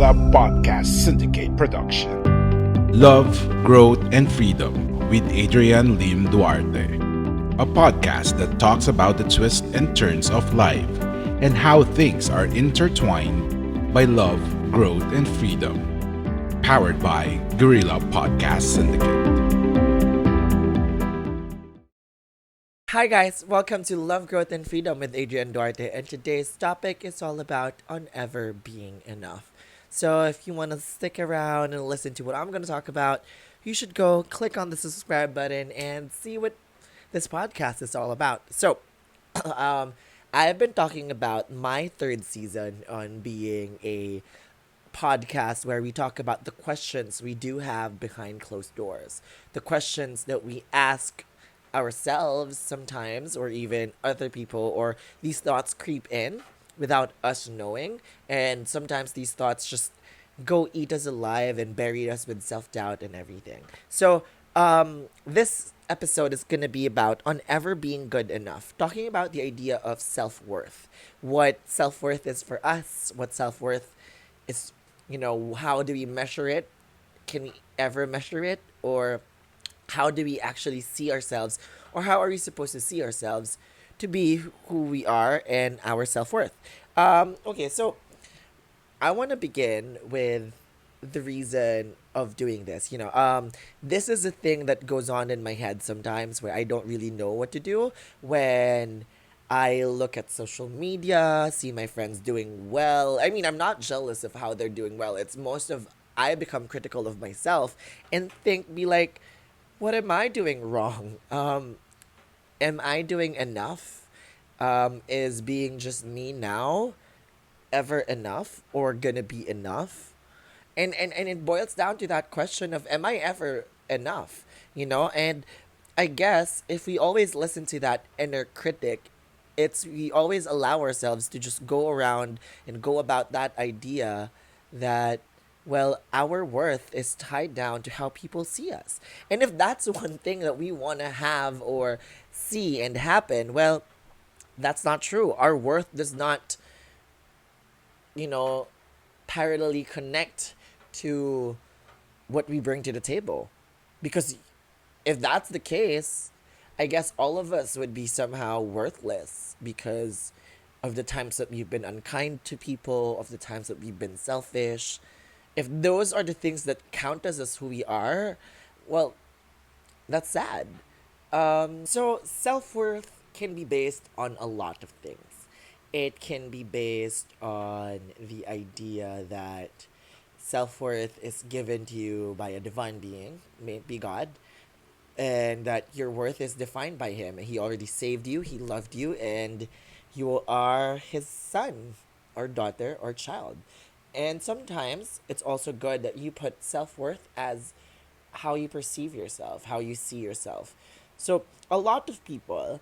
Guerrilla Podcast Syndicate production. Love, Growth, and Freedom with Adrian Lim Duarte. A podcast that talks about the twists and turns of life and how things are intertwined by love, growth, and freedom. Powered by Guerrilla Podcast Syndicate. Hi guys, welcome to Love, Growth, and Freedom with Adrian Duarte, and today's topic is all about on ever being enough. So if you want to stick around and listen to what I'm going to talk about, you should go click on the subscribe button and see what this podcast is all about. So, I've been talking about my third season on being a podcast where we talk about the questions we do have behind closed doors, the questions that we ask ourselves sometimes, or even other people, or these thoughts creep in without us knowing, and sometimes these thoughts just go eat us alive and bury us with self-doubt and everything. So this episode is going to be about on ever being good enough, talking about the idea of self-worth, what self-worth is for us, what self-worth is, how do we measure it, can we ever measure it, or how do we actually see ourselves, or how are we supposed to see ourselves to be who we are and our self-worth. Okay, so I want to begin with the reason of doing this. This is a thing that goes on in my head sometimes where I don't really know what to do when I look at social media, see my friends doing well. I mean, I'm not jealous of how they're doing well. It's most of I become critical of myself and be like, what am I doing wrong? Am I doing enough? Is being just me now ever enough or gonna be enough? And it boils down to that question of, am I ever enough? And I guess if we always listen to that inner critic, we always allow ourselves to just go around and go about that idea that, well, our worth is tied down to how people see us. And if that's one thing that we want to have or see and happen, well, that's not true. Our worth does not, parallelly connect to what we bring to the table. Because if that's the case, I guess all of us would be somehow worthless because of the times that we've been unkind to people, of the times that we've been selfish. If those are the things that count us as who we are, well, that's sad. So self-worth can be based on a lot of things. It can be based on the idea that self-worth is given to you by a divine being, may it be God, and that your worth is defined by Him. He already saved you, He loved you, and you are His son or daughter or child. And sometimes it's also good that you put self-worth as how you perceive yourself, how you see yourself. So a lot of people,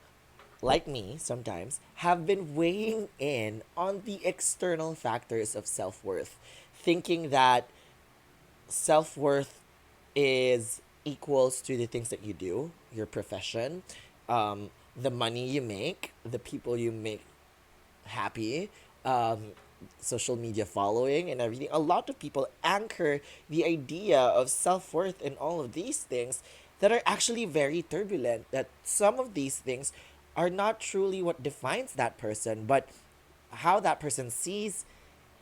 like me sometimes, have been weighing in on the external factors of self-worth, thinking that self-worth is equals to the things that you do, your profession, the money you make, the people you make happy, social media following and everything. A lot of people anchor the idea of self-worth in all of these things that are actually very turbulent, that some of these things are not truly what defines that person, but how that person sees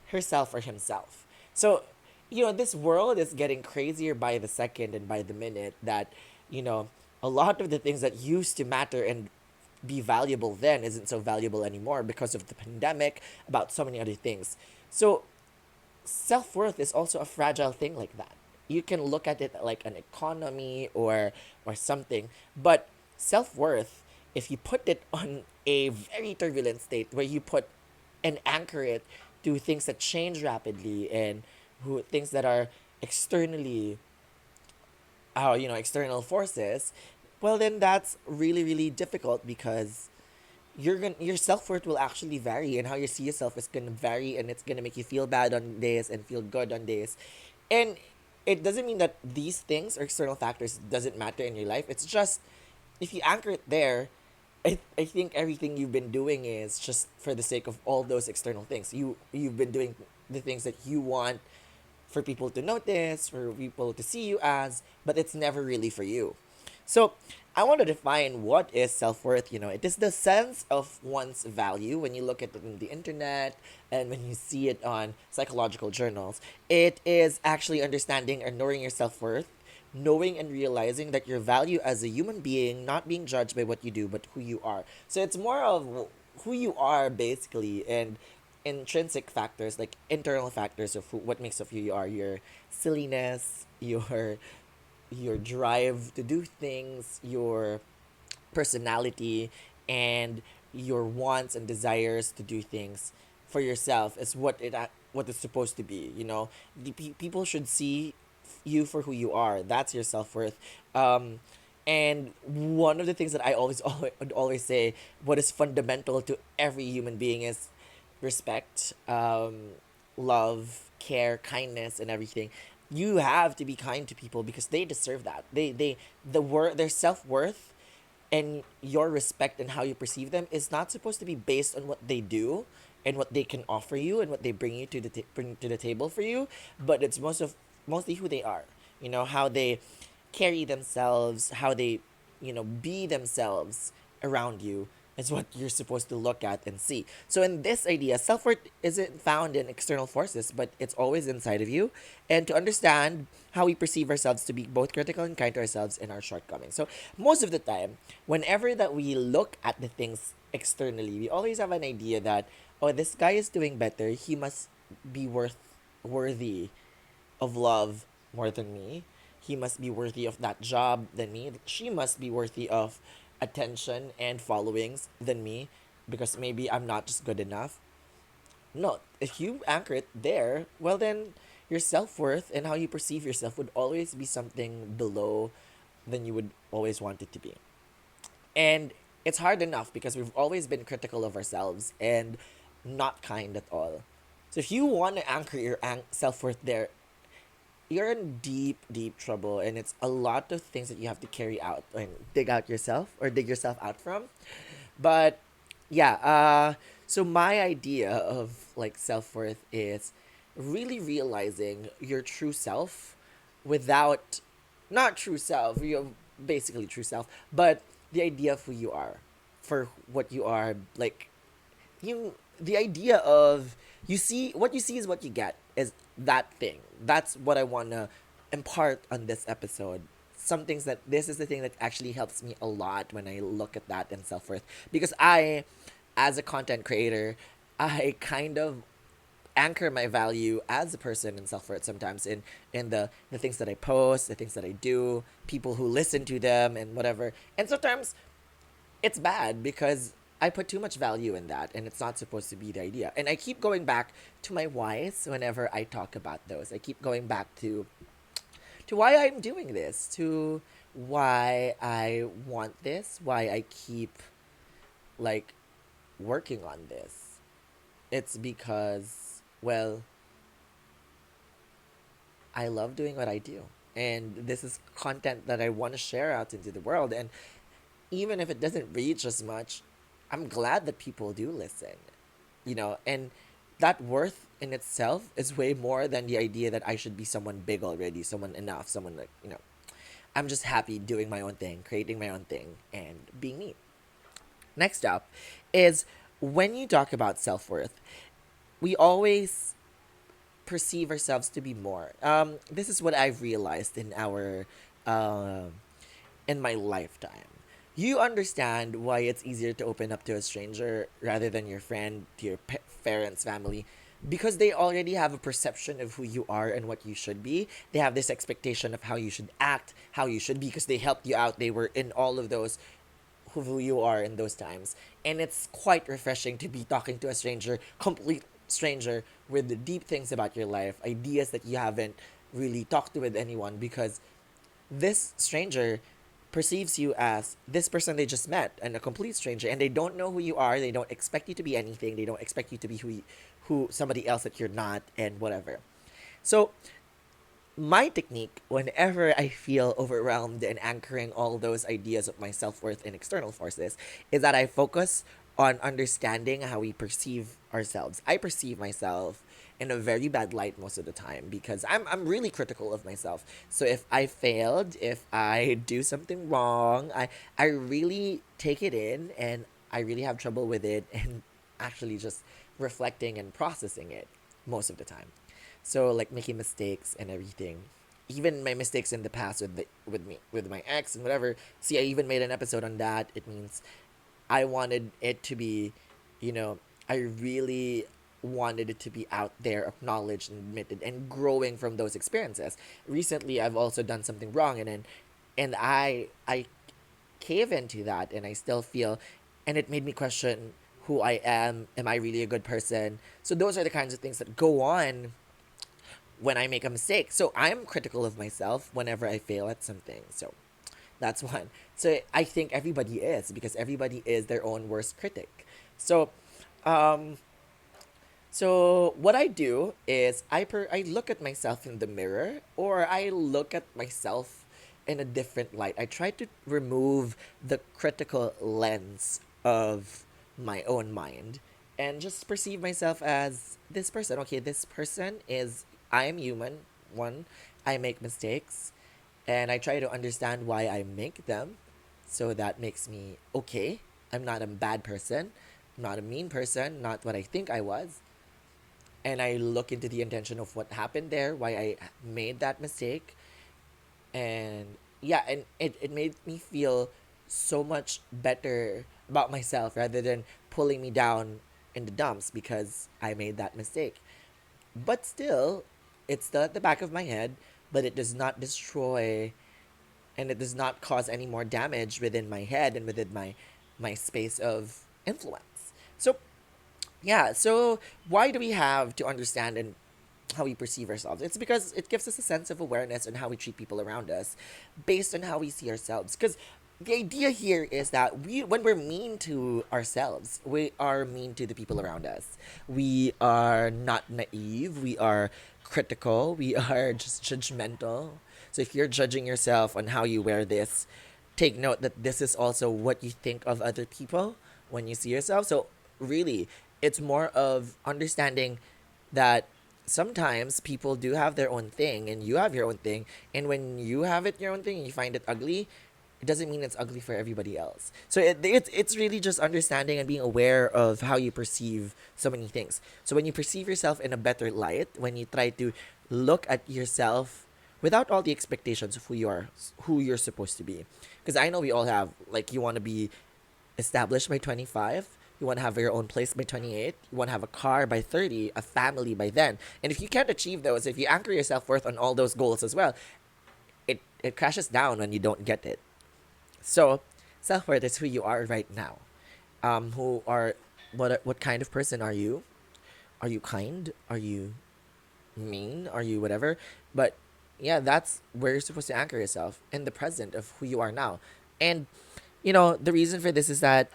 herself or himself. So, this world is getting crazier by the second and by the minute, that, a lot of the things that used to matter and be valuable then isn't so valuable anymore because of the pandemic, about so many other things. So self-worth is also a fragile thing like that. You can look at it like an economy or something, but self-worth, if you put it on a very turbulent state where you put and anchor it to things that change rapidly and things that are externally external forces, well, then that's really, really difficult because your self-worth will actually vary, and how you see yourself is going to vary, and it's going to make you feel bad on days and feel good on days. And it doesn't mean that these things or external factors doesn't matter in your life. It's just, if you anchor it there, I think everything you've been doing is just for the sake of all those external things. You've been doing the things that you want for people to notice, for people to see you as, but it's never really for you. So, I want to define what is self worth. It is the sense of one's value when you look at it on the internet and when you see it on psychological journals. It is actually understanding and knowing your self worth, knowing and realizing that your value as a human being, not being judged by what you do, but who you are. So, it's more of who you are basically, and intrinsic factors like internal factors of what makes of who you are, your silliness, your drive to do things, your personality, and your wants and desires to do things for yourself is what it's supposed to be. People should see you for who you are. That's your self-worth. And one of the things that I always say, what is fundamental to every human being is respect, love, care, kindness, and everything. You have to be kind to people because they deserve that. Their self worth and your respect and how you perceive them is not supposed to be based on what they do and what they can offer you and what they bring bring to the table for you, but it's mostly who they are. How they carry themselves, how they be themselves around you is what you're supposed to look at and see. So in this idea, self-worth isn't found in external forces, but it's always inside of you. And to understand how we perceive ourselves, to be both critical and kind to ourselves in our shortcomings. So most of the time, whenever that we look at the things externally, we always have an idea that, oh, this guy is doing better, he must be worthy of love more than me. He must be worthy of that job than me. She must be worthy of attention and followings than me because maybe I'm not just good enough. No, if you anchor it there, well, then your self worth and how you perceive yourself would always be something below than you would always want it to be. And it's hard enough because we've always been critical of ourselves and not kind at all. So if you want to anchor your self worth there, you're in deep, deep trouble, and it's a lot of things that you have to carry out and dig yourself out from. But yeah, so my idea of like self worth is really realizing your true self without, not true self, you basically true self, but the idea of who you are, for what you are, like the idea of what you see is what you get, is that thing. That's what I want to impart on this episode. Some things that this is the thing that actually helps me a lot when I look at that and self-worth, because I, as a content creator, I kind of anchor my value as a person in self-worth sometimes in the things that I post, the things that I do, people who listen to them, and whatever. And sometimes it's bad because I put too much value in that, and it's not supposed to be the idea. And I keep going back to my whys whenever I talk about those. I keep going back to why I'm doing this, to why I want this, why I keep like working on this. It's because, well, I love doing what I do. And this is content that I want to share out into the world. And even if it doesn't reach as much, I'm glad that people do listen, and that worth in itself is way more than the idea that I should be someone big already, someone enough, someone like. I'm just happy doing my own thing, creating my own thing, and being me. Next up is when you talk about self worth, we always perceive ourselves to be more. This is what I've realized uh, in my lifetime. You understand why it's easier to open up to a stranger rather than your friend, to your parents, family, because they already have a perception of who you are and what you should be. They have this expectation of how you should act, how you should be, because they helped you out. They were in all of those, who you are in those times. And it's quite refreshing to be talking to a stranger, complete stranger, with the deep things about your life, ideas that you haven't really talked to with anyone, because this stranger perceives you as this person they just met, and a complete stranger, and they don't know who you are. They don't expect you to be anything. They don't expect you to be who somebody else that you're not, and whatever. So my technique whenever I feel overwhelmed and anchoring all those ideas of my self-worth in external forces is that I focus on understanding how we perceive ourselves. I perceive myself in a very bad light most of the time because I'm really critical of myself. So if I failed, if I do something wrong, I really take it in and I really have trouble with it and actually just reflecting and processing it most of the time. So like making mistakes and everything. Even my mistakes in the past with my ex and whatever. See, I even made an episode on that. It means I wanted it to be, you know, I really wanted it to be out there, acknowledged and admitted, and growing from those experiences. Recently, I've also done something wrong, and I cave into that, and I still feel, and it made me question who I am. Am I really a good person? So those are the kinds of things that go on when I make a mistake. So I'm critical of myself whenever I fail at something. So that's one. So I think everybody is because everybody is their own worst critic. So, um, so what I do is I look at myself in the mirror or I look at myself in a different light. I try to remove the critical lens of my own mind and just perceive myself as this person. Okay, this person is I am human. One, I make mistakes and I try to understand why I make them. So that makes me okay. I'm not a bad person. I'm not a mean person, not what I think I was. And I look into the intention of what happened there, why I made that mistake. And yeah, and it made me feel so much better about myself rather than pulling me down in the dumps because I made that mistake. But still, it's still at the back of my head, but it does not destroy and it does not cause any more damage within my head and within my space of influence. So yeah, so why do we have to understand and how we perceive ourselves? It's because it gives us a sense of awareness on how we treat people around us based on how we see ourselves. Because the idea here is that when we're mean to ourselves, we are mean to the people around us. We are not naive. We are critical. We are just judgmental. So if you're judging yourself on how you wear this, take note that this is also what you think of other people when you see yourself. So really, it's more of understanding that sometimes people do have their own thing and you have your own thing, and when you have it your own thing and you find it ugly, it doesn't mean it's ugly for everybody else. So it's really just understanding and being aware of how you perceive so many things. So when you perceive yourself in a better light, when you try to look at yourself without all the expectations of who you're supposed to be, because I know we all have, like, you want to be established by 25. You want to have your own place by 28. You want to have a car by 30, a family by then. And if you can't achieve those, if you anchor your self-worth on all those goals as well, it crashes down when you don't get it. So, self-worth is who you are right now. Who are what kind of person are you? Are you kind? Are you mean? Are you whatever? But yeah, that's where you're supposed to anchor yourself in the present of who you are now. And the reason for this is that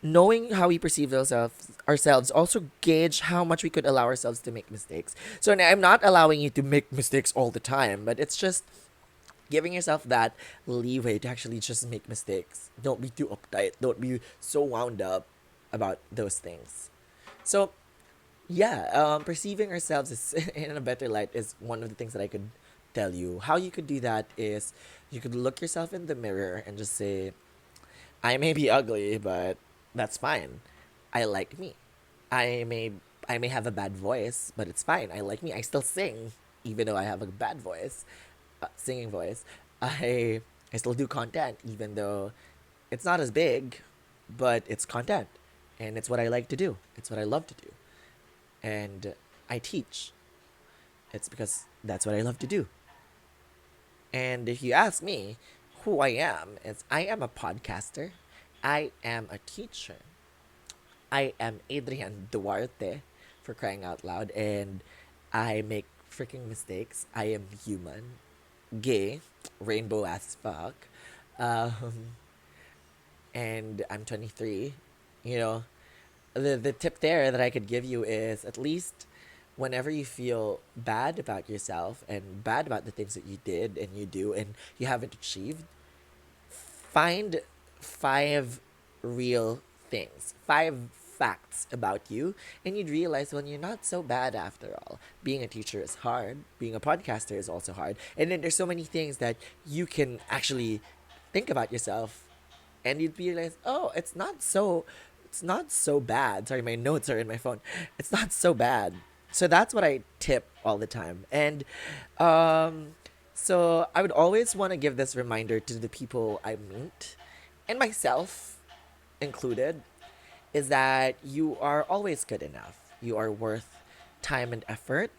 knowing how we perceive ourselves also gauge how much we could allow ourselves to make mistakes. So I'm not allowing you to make mistakes all the time, but it's just giving yourself that leeway to actually just make mistakes. Don't be too uptight. Don't be so wound up about those things. So yeah, perceiving ourselves is in a better light is one of the things that I could tell you. How you could do that is you could look yourself in the mirror and just say, I may be ugly, but that's fine. I like me. I may I may have a bad voice, but it's fine. I like me. I still sing, even though I have a bad voice, singing voice. I I still do content, even though it's not as big, but it's content, and it's what I like to do. It's what I love to do, and I teach. It's because that's what I love to do. And if you ask me who I am, is I am a podcaster. I am a teacher. I am Adrian Duarte, for crying out loud, and I make freaking mistakes. I am human, gay, rainbow as fuck, um, and I'm 23. You know, the tip there that I could give you is at least whenever you feel bad about yourself and bad about the things that you did and you do and you haven't achieved, find 5 real 5 facts about you, and you'd realize, well, you're not so bad after all. Being a teacher is hard, being a podcaster is also hard, and then there's so many things that you can actually think about yourself, and you'd realize, oh, it's not so bad. Sorry, my notes are in my phone. It's not so bad. So that's what I tip all the time. And um, so I would always want to give this reminder to the people I meet, and myself included, is that you are always good enough. You are worth time and effort.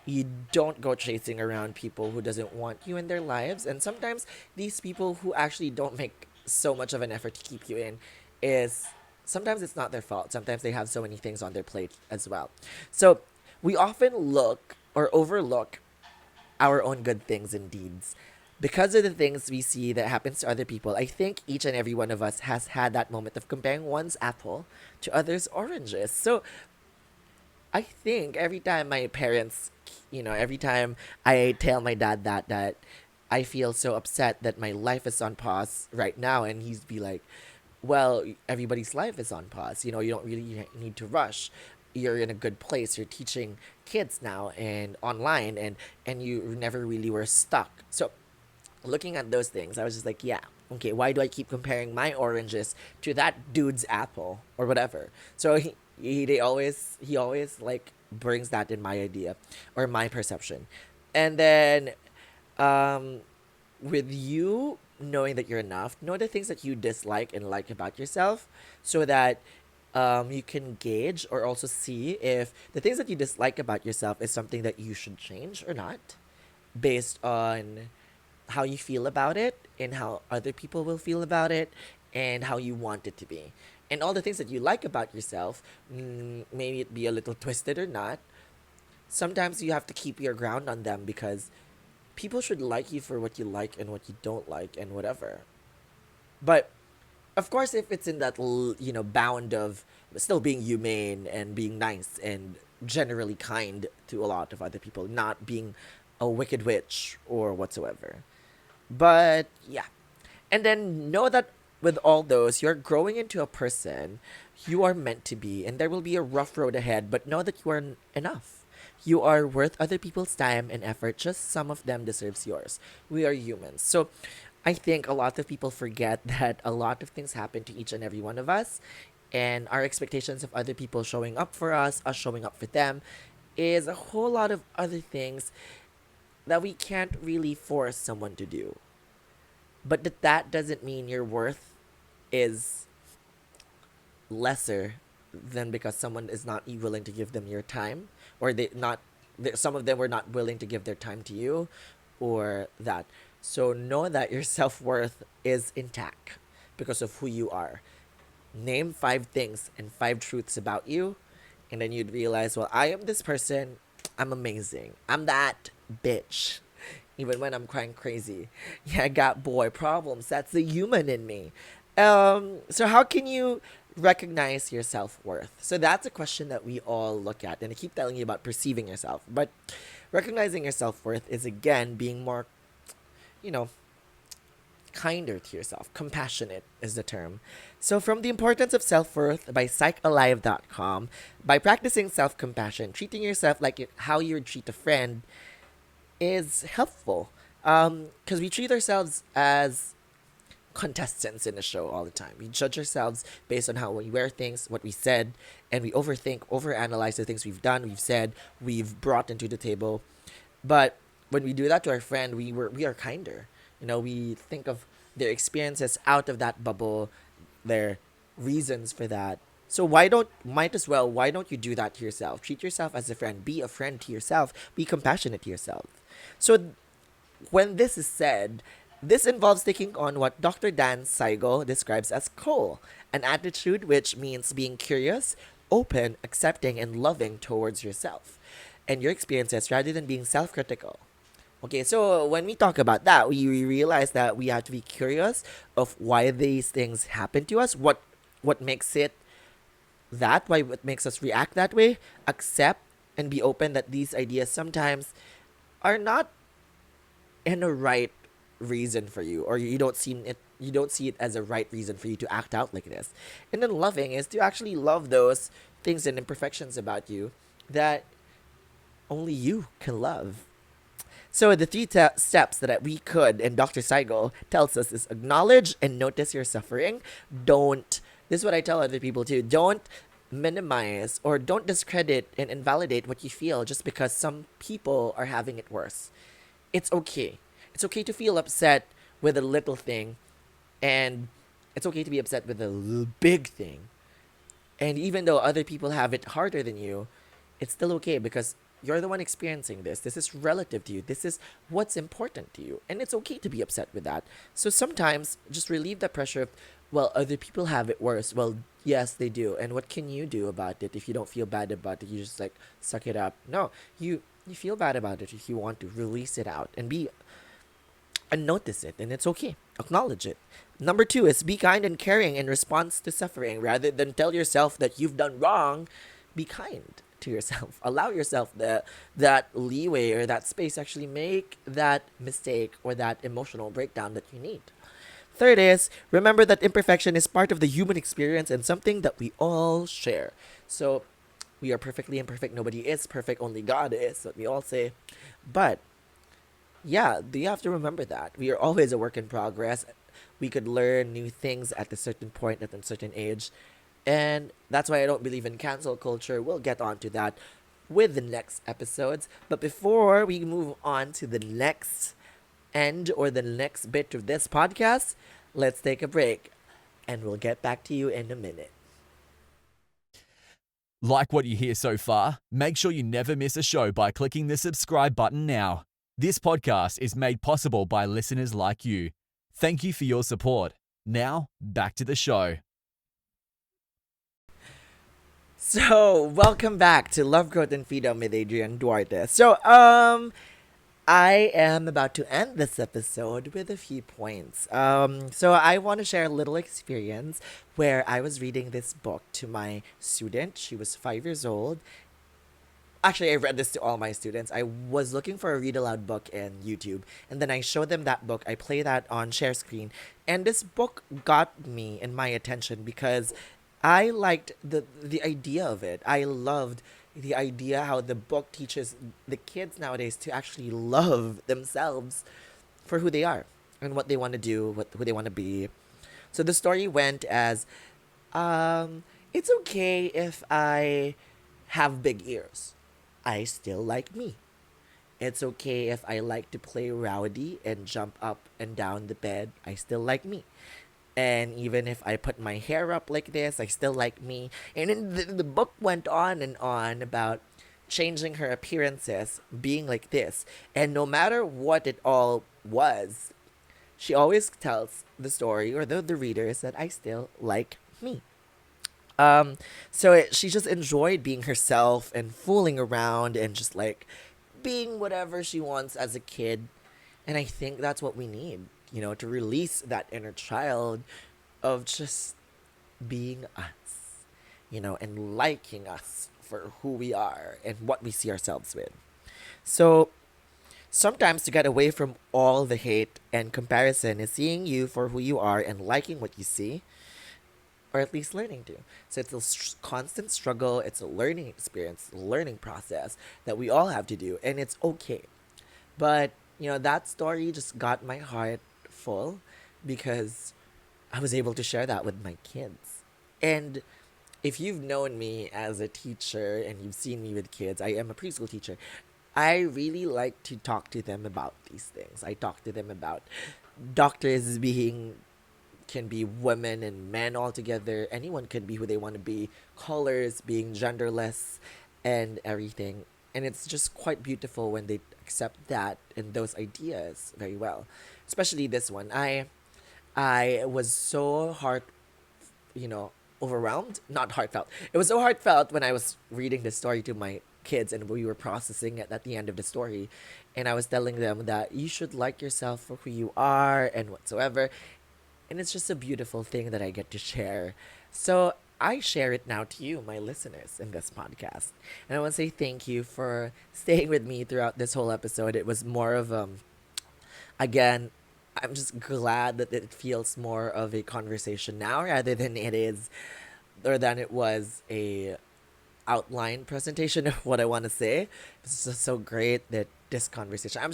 You don't go chasing around people who doesn't want you in their lives. And sometimes these people who actually don't make so much of an effort to keep you in is sometimes it's not their fault. Sometimes they have so many things on their plate as well. So we often look or overlook our own good things and deeds because of the things we see that happens to other people. I think each and every one of us has had that moment of comparing one's apple to others' oranges. So I think every time my parents, every time I tell my dad that I feel so upset that my life is on pause right now, and he's be like, well, everybody's life is on pause. You don't really need to rush. You're in a good place. You're teaching kids now and online, and you never really were stuck. So looking at those things, I was just like, yeah, okay, why do I keep comparing my oranges to that dude's apple or whatever? So he always like brings that in my idea or my perception. And then um with you knowing that you're enough, know the things that you dislike and like about yourself, so that you can gauge or also see if the things that you dislike about yourself is something that you should change or not, based on how you feel about it and how other people will feel about it and how you want it to be. And all the things that you like about yourself, maybe it be a little twisted or not, sometimes you have to keep your ground on them because people should like you for what you like and what you don't like and whatever. But of course, if it's in that bound of still being humane and being nice and generally kind to a lot of other people, not being a wicked witch or whatsoever. But yeah, and then know that with all those, you're growing into a person you are meant to be, and there will be a rough road ahead, but know that you are enough. You are worth other people's time and effort, just some of them deserves yours. We are humans. So I think a lot of people forget that a lot of things happen to each and every one of us, and our expectations of other people showing up for us showing up for them, is a whole lot of other things that we can't really force someone to do. But that doesn't mean your worth is lesser than because someone is not willing to give them your time, or some of them were not willing to give their time to you, or that. So know that your self-worth is intact because of who you are. Name 5 things and 5 truths about you, and then you'd realize, well, I am this person. I'm amazing. I'm that bitch. Even when I'm crying crazy. Yeah, I got boy problems. That's the human in me. So how can you recognize your self-worth? So that's a question that we all look at. And I keep telling you about perceiving yourself. But recognizing your self-worth is, again, being more, you know, kinder to yourself. Compassionate is the term. So from The Importance of Self-Worth by psychalive.com, by practicing self-compassion, treating yourself like how you would treat a friend is helpful. Because we treat ourselves as contestants in a show all the time. We judge ourselves based on how we wear things, what we said, and we overanalyze the things we've done, we've said, we've brought into the table. But when we do that to our friend, we are kinder. We think of their experiences out of that bubble, their reasons for that. So why don't you do that to yourself? Treat yourself as a friend. Be a friend to yourself. Be compassionate to yourself. So when this is said, this involves taking on what Dr. Dan Siegel describes as coal, an attitude which means being curious, open, accepting, and loving towards yourself and your experiences rather than being self-critical. Okay, so when we talk about that, we realize that we have to be curious of why these things happen to us, what makes it what makes us react that way, accept and be open that these ideas sometimes are not in a right reason for you, or you don't see it you don't see it as a right reason for you to act out like this. And then loving is to actually love those things and imperfections about you that only you can love. So the three steps that we could, and Dr. Seigel tells us, is acknowledge and notice your suffering. Don't, this is what I tell other people too, don't minimize or don't discredit and invalidate what you feel just because some people are having it worse. It's okay. It's okay to feel upset with a little thing, and it's okay to be upset with a big thing. And even though other people have it harder than you, it's still okay because you're the one experiencing this. This is relative to you. This is what's important to you. And it's okay to be upset with that. So sometimes just relieve the pressure of, well, other people have it worse. Well, yes, they do. And what can you do about it if you don't feel bad about it? You just like suck it up. No, you feel bad about it if you want to release it out and notice it, and it's okay. Acknowledge it. Number two is be kind and caring in response to suffering. Rather than tell yourself that you've done wrong, be kind to yourself. Allow yourself that leeway or that space to actually make that mistake or that emotional breakdown that you need. Third is remember that imperfection is part of the human experience and something that we all share. So we are perfectly imperfect. Nobody is perfect. Only God is, what we all say. But yeah, you have to remember that. We are always a work in progress. We could learn new things at a certain point, at a certain age. And that's why I don't believe in cancel culture. We'll get on to that with the next episodes. But before we move on to the next end or the next bit of this podcast, let's take a break. And we'll get back to you in a minute. Like what you hear so far? Make sure you never miss a show by clicking the subscribe button now. This podcast is made possible by listeners like you. Thank you for your support. Now, back to the show. So, welcome back to Love, Growth, and Freedom with Adrian Duarte. So, I am about to end this episode with a few points. So I want to share a little experience where I was reading this book to my student. She was 5 years old. Actually, I read this to all my students. I was looking for a read aloud book in YouTube, and then I showed them that book. I play that on share screen, and this book got me and my attention because I liked the idea of it. I loved the idea how the book teaches the kids nowadays to actually love themselves for who they are and what they want to do, who they want to be. So the story went as, it's okay if I have big ears. I still like me. It's okay if I like to play rowdy and jump up and down the bed. I still like me. And even if I put my hair up like this, I still like me. And then the book went on and on about changing her appearances, being like this. And no matter what it all was, she always tells the story or the readers that I still like me. She just enjoyed being herself and fooling around and just like being whatever she wants as a kid. And I think that's what we need, to release that inner child of just being us, and liking us for who we are and what we see ourselves with. So sometimes to get away from all the hate and comparison is seeing you for who you are and liking what you see, or at least learning to. So it's a constant struggle. It's a learning experience, a learning process that we all have to do, and it's okay. But, that story just got my heart full because I was able to share that with my kids. And if you've known me as a teacher and you've seen me with kids, I am a preschool teacher. I really like to talk to them about these things. I talk to them about doctors can be women and men all together. Anyone can be who they want to be. Colors, being genderless, and everything. And it's just quite beautiful when they accept that and those ideas very well. Especially this one. I was so overwhelmed. Not heartfelt. It was so heartfelt when I was reading the story to my kids and we were processing it at the end of the story. And I was telling them that you should like yourself for who you are and whatsoever. And it's just a beautiful thing that I get to share. So I share it now to you, my listeners, in this podcast. And I want to say thank you for staying with me throughout this whole episode. It was more of, again, I'm just glad that it feels more of a conversation now rather than it was a outline presentation of what I want to say. It's just so great that this conversation. I'm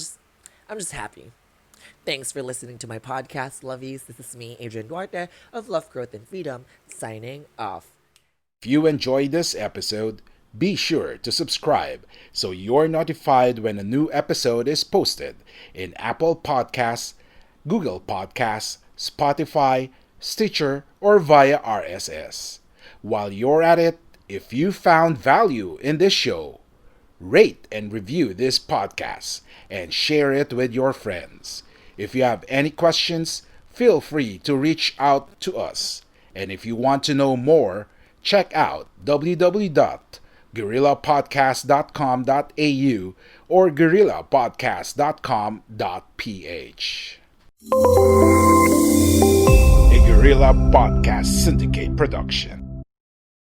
just happy. Thanks for listening to my podcast, lovies. This is me, Adrian Duarte of Love, Growth, and Freedom, signing off. If you enjoyed this episode, be sure to subscribe so you're notified when a new episode is posted in Apple Podcasts, Google Podcasts, Spotify, Stitcher, or via RSS. While you're at it, if you found value in this show, rate and review this podcast and share it with your friends. If you have any questions, feel free to reach out to us. And if you want to know more, check out www.guerrillapodcast.com.au or guerrillapodcast.com.ph. A Guerrilla Podcast Syndicate production.